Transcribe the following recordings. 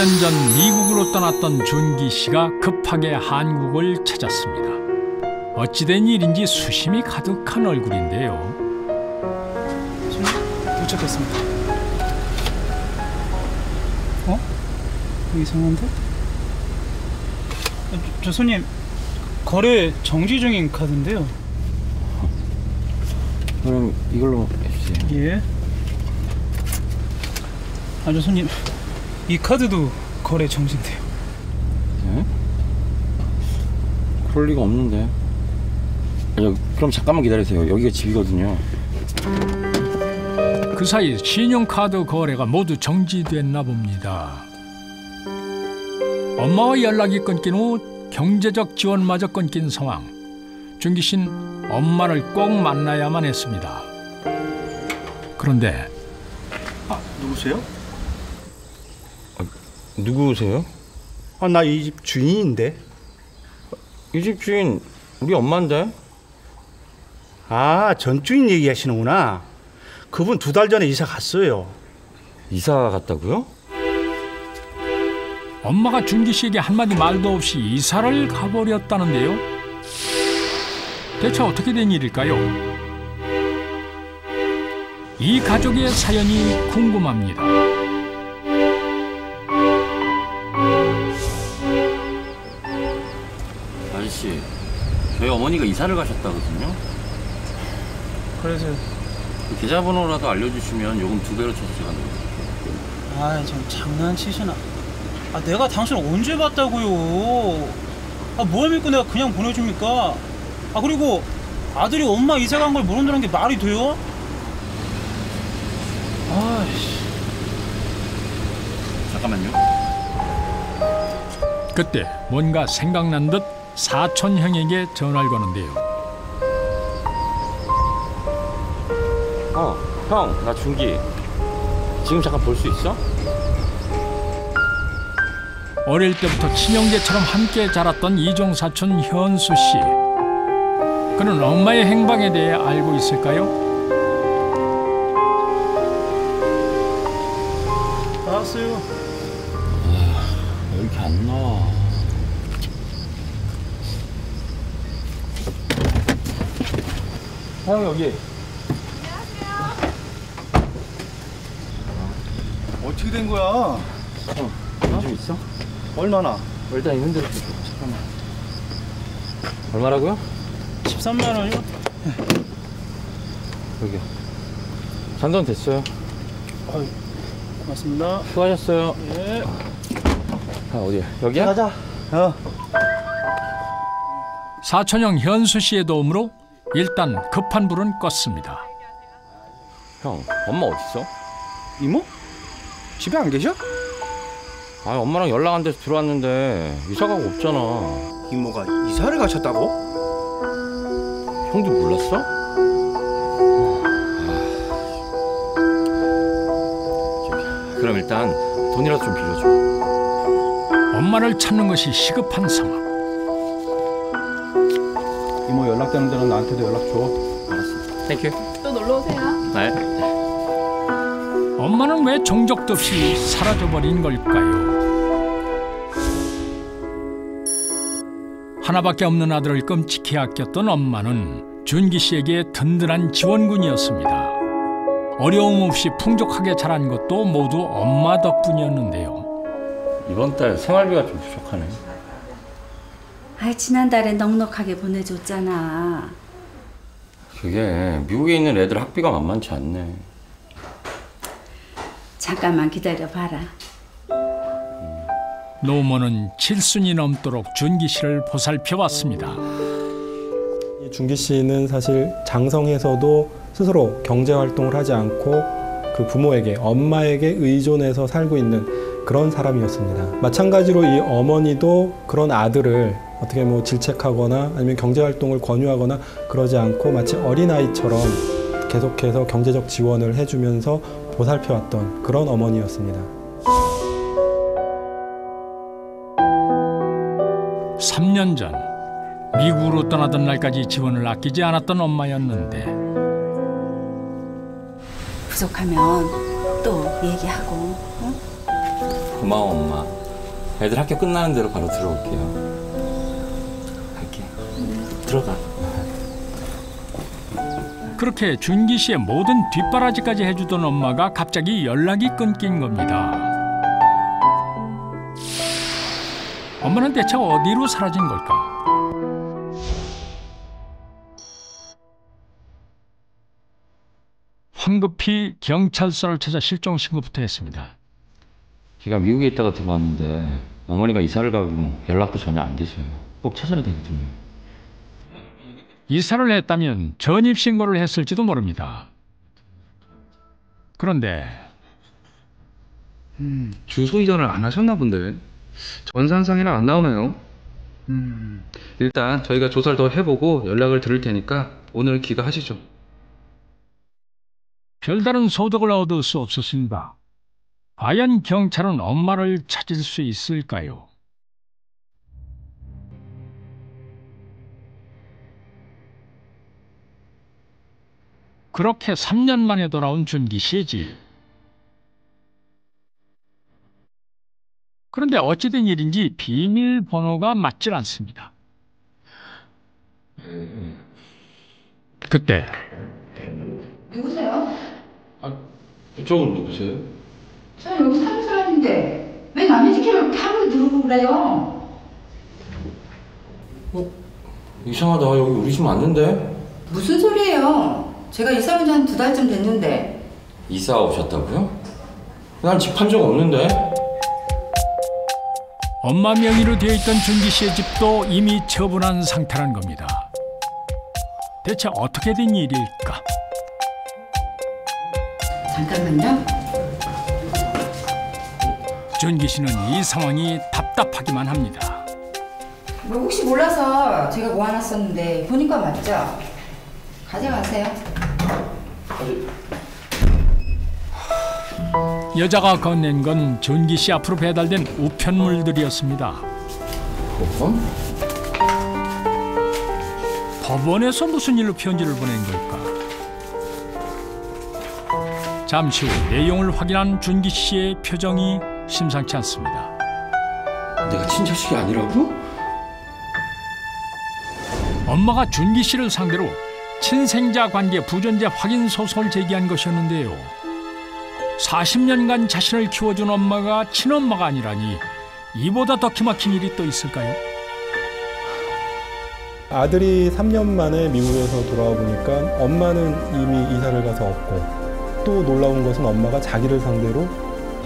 3년 전 미국으로 떠났던 준기 씨가 급하게 한국을 찾았습니다. 어찌된 일인지 수심이 가득한 얼굴인데요. 도착했습니다. 이상한데? 저 손님, 거래 정지 중인 카드인데요. 그럼 이걸로 해주세요. 예. 저 손님, 이 카드도 거래 정지인데요. 예? 그럴 리가 없는데. 그럼 잠깐만 기다리세요. 여기가 집이거든요. 그 사이 신용카드 거래가 모두 정지됐나 봅니다. 엄마와 연락이 끊긴 후 경제적 지원마저 끊긴 상황. 준기 씨는 엄마를 꼭 만나야만 했습니다. 그런데 누구세요? 누구세요? 나 이 집 주인인데. 이 집 주인 우리 엄마인데. 전 주인 얘기하시는구나. 그분 2달 전에 이사 갔어요. 이사 갔다고요? 엄마가 준기 씨에게 한마디 말도 없이 이사를 가버렸다는데요. 대체 어떻게 된 일일까요? 이 가족의 사연이 궁금합니다. 아저씨, 저희 어머니가 이사를 가셨다거든요. 그래서 그 계좌번호라도 알려주시면 요금 2배로 쳐서 제가 넣을게요. 좀 장난치시나? 내가 당신을 언제 봤다고요? 뭘 믿고 내가 그냥 보내줍니까? 그리고 아들이 엄마 이사 간 걸 모른다는 게 말이 돼요? 잠깐만요. 그때 뭔가 생각난 듯 사촌형에게 전화를 거는데요. 형, 나 준기. 지금 잠깐 볼 수 있어? 어릴 때부터 친형제처럼 함께 자랐던 이종 사촌 현수 씨. 그는 엄마의 행방에 대해 알고 있을까요? 나왔어요. 왜 이렇게 안 나와? 형 여기. 어떻게 된 거야? 좀 있어? 얼마나? 일단 있는 대로 줘. 잠깐만. 얼마라고요? 13만 원이요? 여기요. 잔돈 됐어요. 고맙습니다. 수고하셨어요. 예. 어디야? 여기야? 가자. 사촌형 현수 씨의 도움으로 일단 급한 불은 껐습니다. 형, 엄마 어딨어? 이모? 집에 안 계셔? 엄마랑 연락 안 돼서 들어왔는데 이사 가고 없잖아. 이모가 이사를 가셨다고? 형도 몰랐어? 그럼 일단 돈이라도 좀 빌려줘. 엄마를 찾는 것이 시급한 상황. 이모 연락되는 대로 나한테도 연락 줘. 알았어. 땡큐. 또 놀러 오세요. 네. 엄마는 왜 종적도 없이 사라져버린 걸까요? 하나밖에 없는 아들을 끔찍히 아꼈던 엄마는 준기 씨에게 든든한 지원군이었습니다. 어려움 없이 풍족하게 자란 것도 모두 엄마 덕분이었는데요. 이번 달 생활비가 좀 부족하네. 지난달에 넉넉하게 보내줬잖아. 그게 미국에 있는 애들 학비가 만만치 않네. 잠깐만 기다려봐라. 노모는 7순이 넘도록 준기 씨를 보살펴왔습니다. 준기 씨는 사실 장성에서도 스스로 경제 활동을 하지 않고 그 부모에게, 엄마에게 의존해서 살고 있는 그런 사람이었습니다. 마찬가지로 이 어머니도 그런 아들을 어떻게 질책하거나 아니면 경제 활동을 권유하거나 그러지 않고 마치 어린아이처럼 계속해서 경제적 지원을 해주면서 보살펴왔던 그런 어머니였습니다. 3년 전 미국으로 떠나던 날까지 지원을 아끼지 않았던 엄마였는데 부족하면 또 얘기하고. 응? 고마워 엄마. 애들 학교 끝나는 대로 바로 들어올게요. 갈게. 들어가. 그렇게 준기 씨의 모든 뒷바라지까지 해주던 엄마가 갑자기 연락이 끊긴 겁니다. 엄마는 대체 어디로 사라진 걸까? 황급히 경찰서를 찾아 실종 신고부터 했습니다. 제가 미국에 있다가 들어왔는데 어머니가 이사를 가고 연락도 전혀 안 되세요. 꼭 찾아야 되거든요. 이사를 했다면 전입신고를 했을지도 모릅니다. 그런데 주소 이전을 안 하셨나 본데 전산상에는 안 나오네요. 일단 저희가 조사를 더 해보고 연락을 드릴 테니까 오늘 귀가하시죠. 별다른 소득을 얻을 수 없었습니다. 과연 경찰은 엄마를 찾을 수 있을까요? 그렇게 3년 만에 돌아온 준기 씨의 집. 그런데 어찌된 일인지 비밀번호가 맞질 않습니다. 그때 누구세요? 이쪽은 누구세요? 저는 여기 사는 사람인데 왜 남의 집에 이렇게 함부로 들어오고 그래요? 이상하다. 여기 우리 집 맞는데? 무슨 소리예요? 제가 이사 온 지 한 2달쯤 됐는데. 이사 오셨다고요? 난 집 한 적 없는데. 엄마 명의로 되어 있던 준기 씨의 집도 이미 처분한 상태란 겁니다. 대체 어떻게 된 일일까? 잠깐만요. 준기 씨는 이 상황이 답답하기만 합니다. 뭐 혹시 몰라서 제가 모아놨었는데 보니까 맞죠? 가져가세요. 여자가 건넨 건 준기 씨 앞으로 배달된 우편물들이었습니다. 법원? 법원에서 무슨 일로 편지를 보낸 걸까? 잠시 후 내용을 확인한 준기 씨의 표정이 심상치 않습니다. 내가 친자식이 아니라고? 엄마가 준기 씨를 상대로 친생자 관계 부존재 확인 소송을 제기한 것이었는데요. 40년간 자신을 키워준 엄마가 친엄마가 아니라니 이보다 더 기막힌 일이 또 있을까요? 아들이 3년 만에 미국에서 돌아와 보니까 엄마는 이미 이사를 가서 없고, 또 놀라운 것은 엄마가 자기를 상대로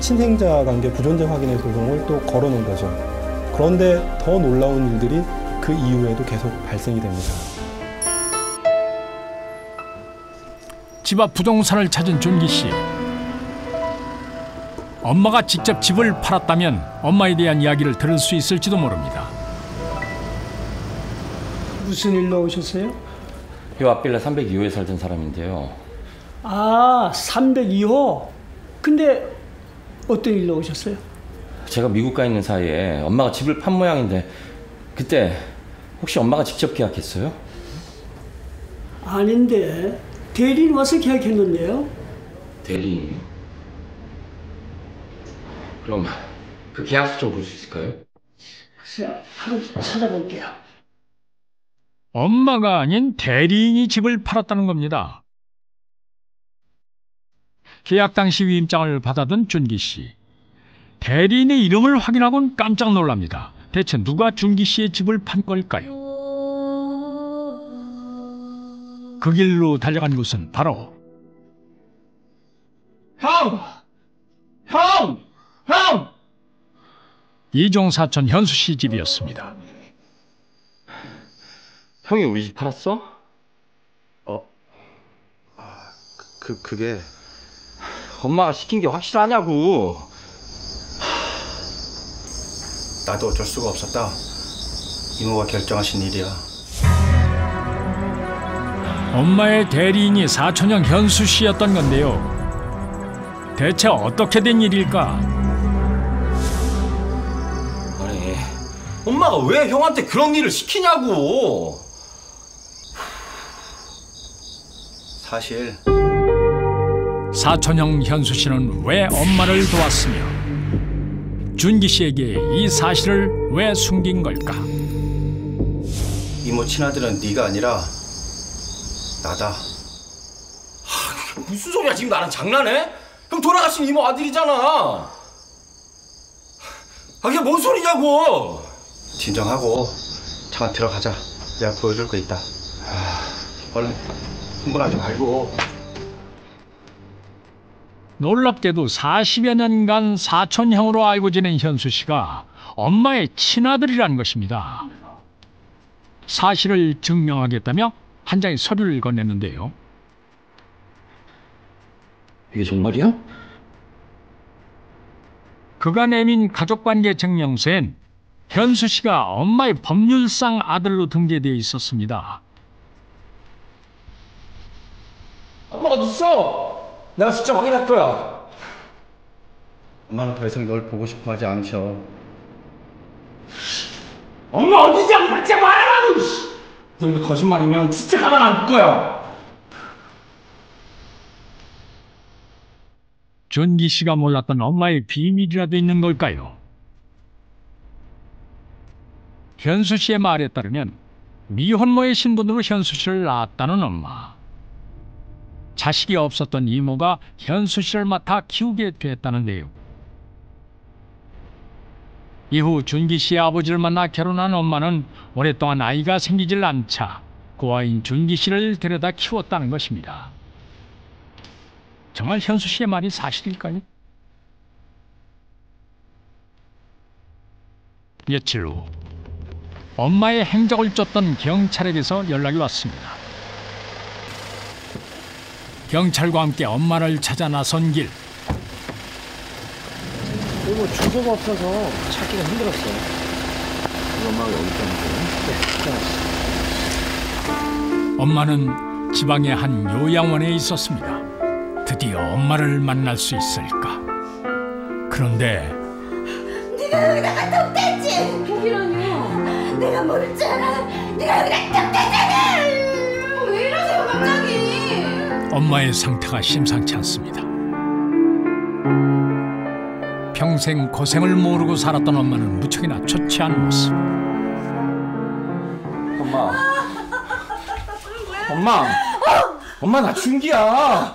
친생자 관계 부존재 확인의 소송을 또 걸어놓은 거죠. 그런데 더 놀라운 일들이 그 이후에도 계속 발생이 됩니다. 집 앞 부동산을 찾은 준기 씨. 엄마가 직접 집을 팔았다면 엄마에 대한 이야기를 들을 수 있을지도 모릅니다. 무슨 일로 오셨어요? 요 앞빌라 302호에 살던 사람인데요. 아, 302호? 근데 어떤 일로 오셨어요? 제가 미국 가 있는 사이에 엄마가 집을 판 모양인데 그때 혹시 엄마가 직접 계약했어요? 아닌데 대리인 와서 계약했는데요. 대리인이요? 그럼 그 계약서 좀 볼 수 있을까요? 글쎄요, 한번 찾아볼게요. 엄마가 아닌 대리인이 집을 팔았다는 겁니다. 계약 당시 위임장을 받아둔 준기 씨. 대리인의 이름을 확인하고는 깜짝 놀랍니다. 대체 누가 준기 씨의 집을 판 걸까요? 그 길로 달려간 곳은 바로 형! 이종 사촌 현수 씨 집이었습니다. 형이 우리 집 팔았어? 그게 엄마가 시킨 게 확실하냐고. 나도 어쩔 수가 없었다. 이모가 결정하신 일이야. 엄마의 대리인이 사촌형 현수 씨였던 건데요. 대체 어떻게 된 일일까? 아니, 엄마가 왜 형한테 그런 일을 시키냐고. 사실 사촌형 현수 씨는 왜 엄마를 도왔으며 준기 씨에게 이 사실을 왜 숨긴 걸까? 이모 친아들은 네가 아니라 나다. 무슨 소리야? 지금 나랑 장난해? 형 돌아가신 이모 아들이잖아. 그게 뭔 소리냐고. 진정하고 잠깐 들어가자. 내가 보여줄 거 있다. 얼른 흥분하지 말고. 놀랍게도 40여 년간 사촌형으로 알고 지낸 현수 씨가 엄마의 친아들이라는 것입니다. 사실을 증명하겠다며 한 장의 서류를 건넸는데요. 이게 정말이야? 그가 내민 가족관계 증명서엔 현수 씨가 엄마의 법률상 아들로 등재되어 있었습니다. 엄마가 어딨어? 내가 숫자 확인할 거야. 엄마는 더 이상 널 보고 싶어 하지 않으셔. 엄마 어디냐고 맞지 말아라. 너 이거 거짓말이면 진짜 가만 안 둘 거야. 준기 씨가 몰랐던 엄마의 비밀이라도 있는 걸까요? 현수 씨의 말에 따르면 미혼모의 신분으로 현수 씨를 낳았다는 엄마. 자식이 없었던 이모가 현수 씨를 맡아 키우게 됐다는데요. 이후 준기 씨의 아버지를 만나 결혼한 엄마는 오랫동안 아이가 생기질 않자 고아인 준기 씨를 데려다 키웠다는 것입니다. 정말 현수 씨의 말이 사실일까요? 며칠 후 엄마의 행적을 쫓던 경찰에게서 연락이 왔습니다. 경찰과 함께 엄마를 찾아 나선 길. 그리고 주소가 없어서 찾기가 힘들었어요. 우리 엄마가 여기 있다는 거예요? 네, 엄마는 지방의 한 요양원에 있었습니다. 드디어 엄마를 만날 수 있을까? 그런데 네가 여기다 갔다 없댔지? 거기라뇨? 내가 모를 줄 알아? 네가 여기다 갔다 없댔잖아! 왜 이러세요 갑자기? 엄마의 상태가 심상치 않습니다. 평생 고생을 모르고 살았던 엄마는 무척이나 초췌한 모습. 엄마 나 준기야.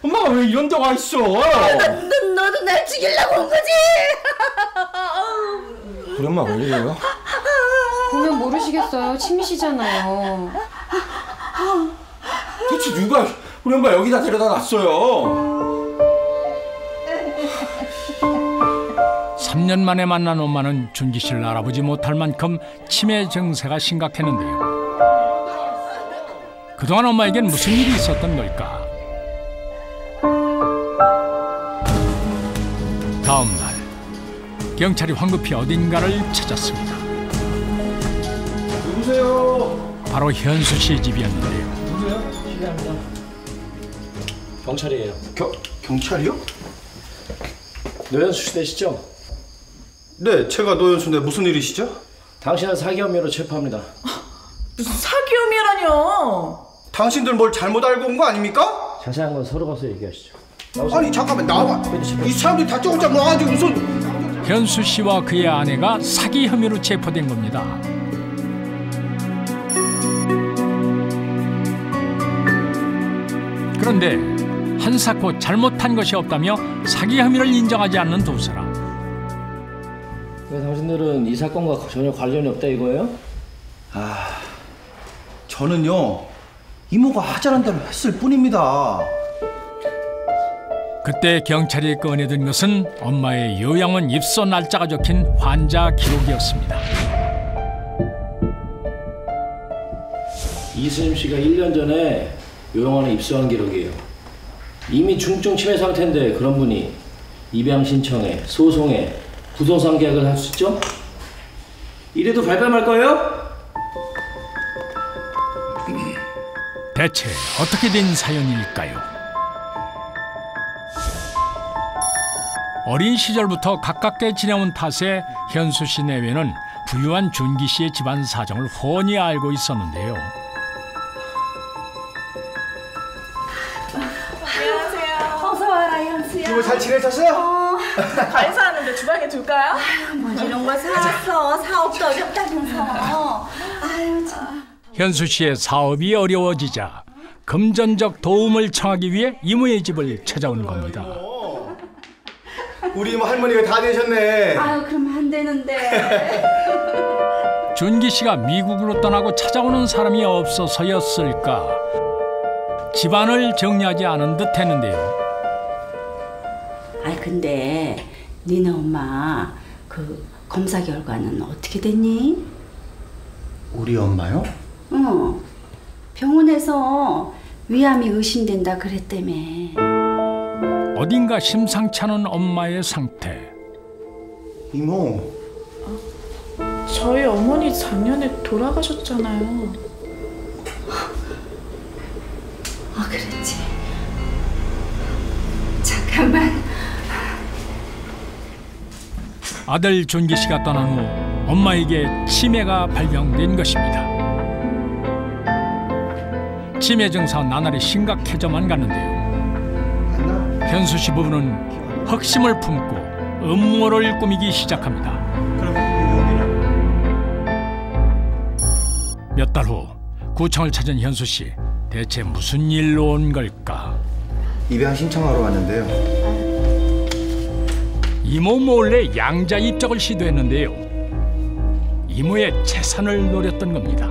엄마가 왜 이런 데 와 있어? 너도 날 죽이려고 온 거지? 우리 엄마 왜 이래요? 보면 모르시겠어요. 침이시잖아요. 대체 누가 우리 엄마 여기다 데려다 놨어요? 3년 만에 만난 엄마는 준기 씨를 알아보지 못할 만큼 치매 증세가 심각했는데요. 그동안 엄마에겐 무슨 일이 있었던 걸까? 다음 날 경찰이 황급히 어딘가를 찾았습니다. 누구세요? 바로 현수 씨의 집이었는데요. 누구세요? 실례합니다. 경찰이에요. 경찰이요? 노현수 씨 되시죠? 네, 제가 노현수인데 무슨 일이시죠? 당신은 사기 혐의로 체포합니다. 무슨 사기 혐의라뇨? 당신들 뭘 잘못 알고 온 거 아닙니까? 자세한 건 서로 가서 얘기하시죠. 아니 잠깐만 나와. 이 사람들이 다 쪼글쪼글 와가지고 무슨... 현수 씨와 그의 아내가 사기 혐의로 체포된 겁니다. 그런데 한사코 잘못한 것이 없다며 사기 혐의를 인정하지 않는 두 사람. 왜 당신들은 이 사건과 전혀 관련이 없다 이거예요? 저는요 이모가 하자는 대로 했을 뿐입니다. 그때 경찰이 꺼내든 것은 엄마의 요양원 입소 날짜가 적힌 환자 기록이었습니다. 이수임 씨가 1년 전에 요양원에 입소한 기록이에요. 이미 중증 치매 상태인데 그런 분이 입양 신청에, 소송에, 부동산 계약을 할 수 있죠? 이래도 발뺌할 거예요? 대체 어떻게 된 사연일까요? 어린 시절부터 가깝게 지내온 탓에 현수 씨 내외는 부유한 준기 씨의 집안 사정을 훤히 알고 있었는데요. 안녕하세요. 어서 와라 현수야. 이모 잘 지내셨어요? 과일 사왔는데 주방에 둘까요? 뭐 이런 걸 사왔어. 사업도 어렵다면서. 아유 참. 현수 씨의 사업이 어려워지자 금전적 도움을 청하기 위해 이모의 집을 찾아온 겁니다. 우리 이모 할머니가 다 되셨네. 아유 그러면 안 되는데. 준기 씨가 미국으로 떠나고 찾아오는 사람이 없어서였을까? 집안을 정리하지 않은 듯 했는데요. 아이 근데 니네 엄마 그 검사 결과는 어떻게 됐니? 우리 엄마요? 응. 병원에서 위암이 의심된다 그랬다며. 어딘가 심상치 않은 엄마의 상태. 이모. 저희 어머니 작년에 돌아가셨잖아요. 아 그랬지. 잠깐만. 아들 준기 씨가 떠난 후 엄마에게 치매가 발병된 것입니다. 치매 증상은 나날이 심각해져만 갔는데요. 현수 씨 부부는 확심을 품고 음모를 꾸미기 시작합니다. 몇 달 후 구청을 찾은 현수 씨, 대체 무슨 일로 온 걸까? 입양 신청하러 왔는데요. 이모 몰래 양자 입적을 시도했는데요. 이모의 재산을 노렸던 겁니다.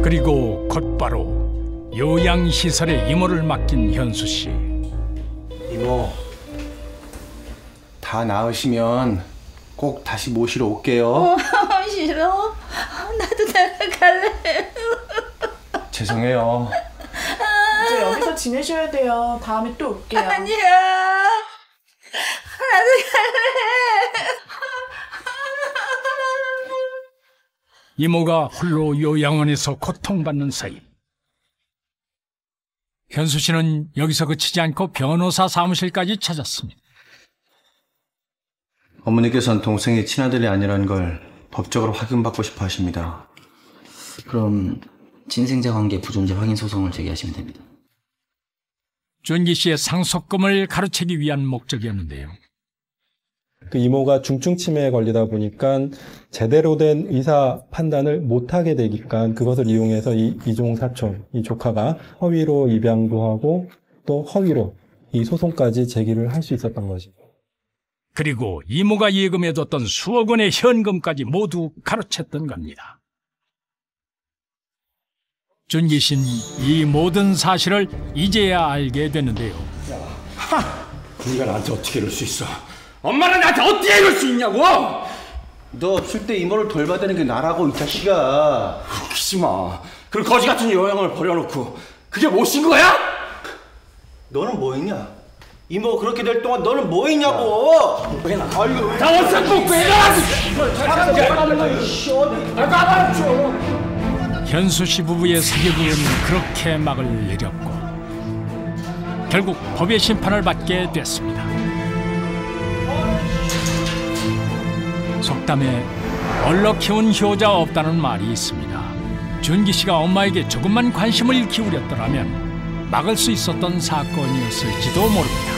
그리고 곧바로 요양시설에 이모를 맡긴 현수 씨. 이모, 다 나으시면 꼭 다시 모시러 올게요. 싫어? 나도 나갈래. 죄송해요. 이제 여기서 지내셔야 돼요. 다음에 또 올게요. 아니야. 나도 갈래. 이모가 홀로 요양원에서 고통받는 사이 현수 씨는 여기서 그치지 않고 변호사 사무실까지 찾았습니다. 어머니께서는 동생이 친아들이 아니라는 걸 법적으로 확인받고 싶어 하십니다. 그럼 친생자 관계 부존재 확인 소송을 제기하시면 됩니다. 준기 씨의 상속금을 가로채기 위한 목적이었는데요. 그 이모가 중증 치매에 걸리다 보니까 제대로 된 의사 판단을 못하게 되니까 그것을 이용해서 이 이종 사촌, 이 조카가 허위로 입양도 하고 또 허위로 이 소송까지 제기를 할 수 있었던 거죠. 그리고 이모가 예금해뒀던 수억 원의 현금까지 모두 가로챘던 겁니다. 준기 씨는 이 모든 사실을 이제야 알게 됐는데요. 네가 나한테 어떻게 이럴 수 있어? 엄마는 나한테 어떻게 이럴 수 있냐고! 너 없을 때 이모를 돌봐대는 게 나라고, 이 자식아. 웃기지 마. 그리고 거지 같은 요양을 버려놓고 그게 못인 거야? 너는 뭐 했냐? 이모 그렇게 될 동안 너는 뭐 했냐고! 왜 나? 나 어디서 꼭 왜 나? 현수 씨 부부의 사기극은 그렇게 막을 내렸고 결국 법의 심판을 받게 됐습니다. 속담에 얼러 키운 효자 없다는 말이 있습니다. 준기 씨가 엄마에게 조금만 관심을 기울였더라면 막을 수 있었던 사건이었을지도 모릅니다.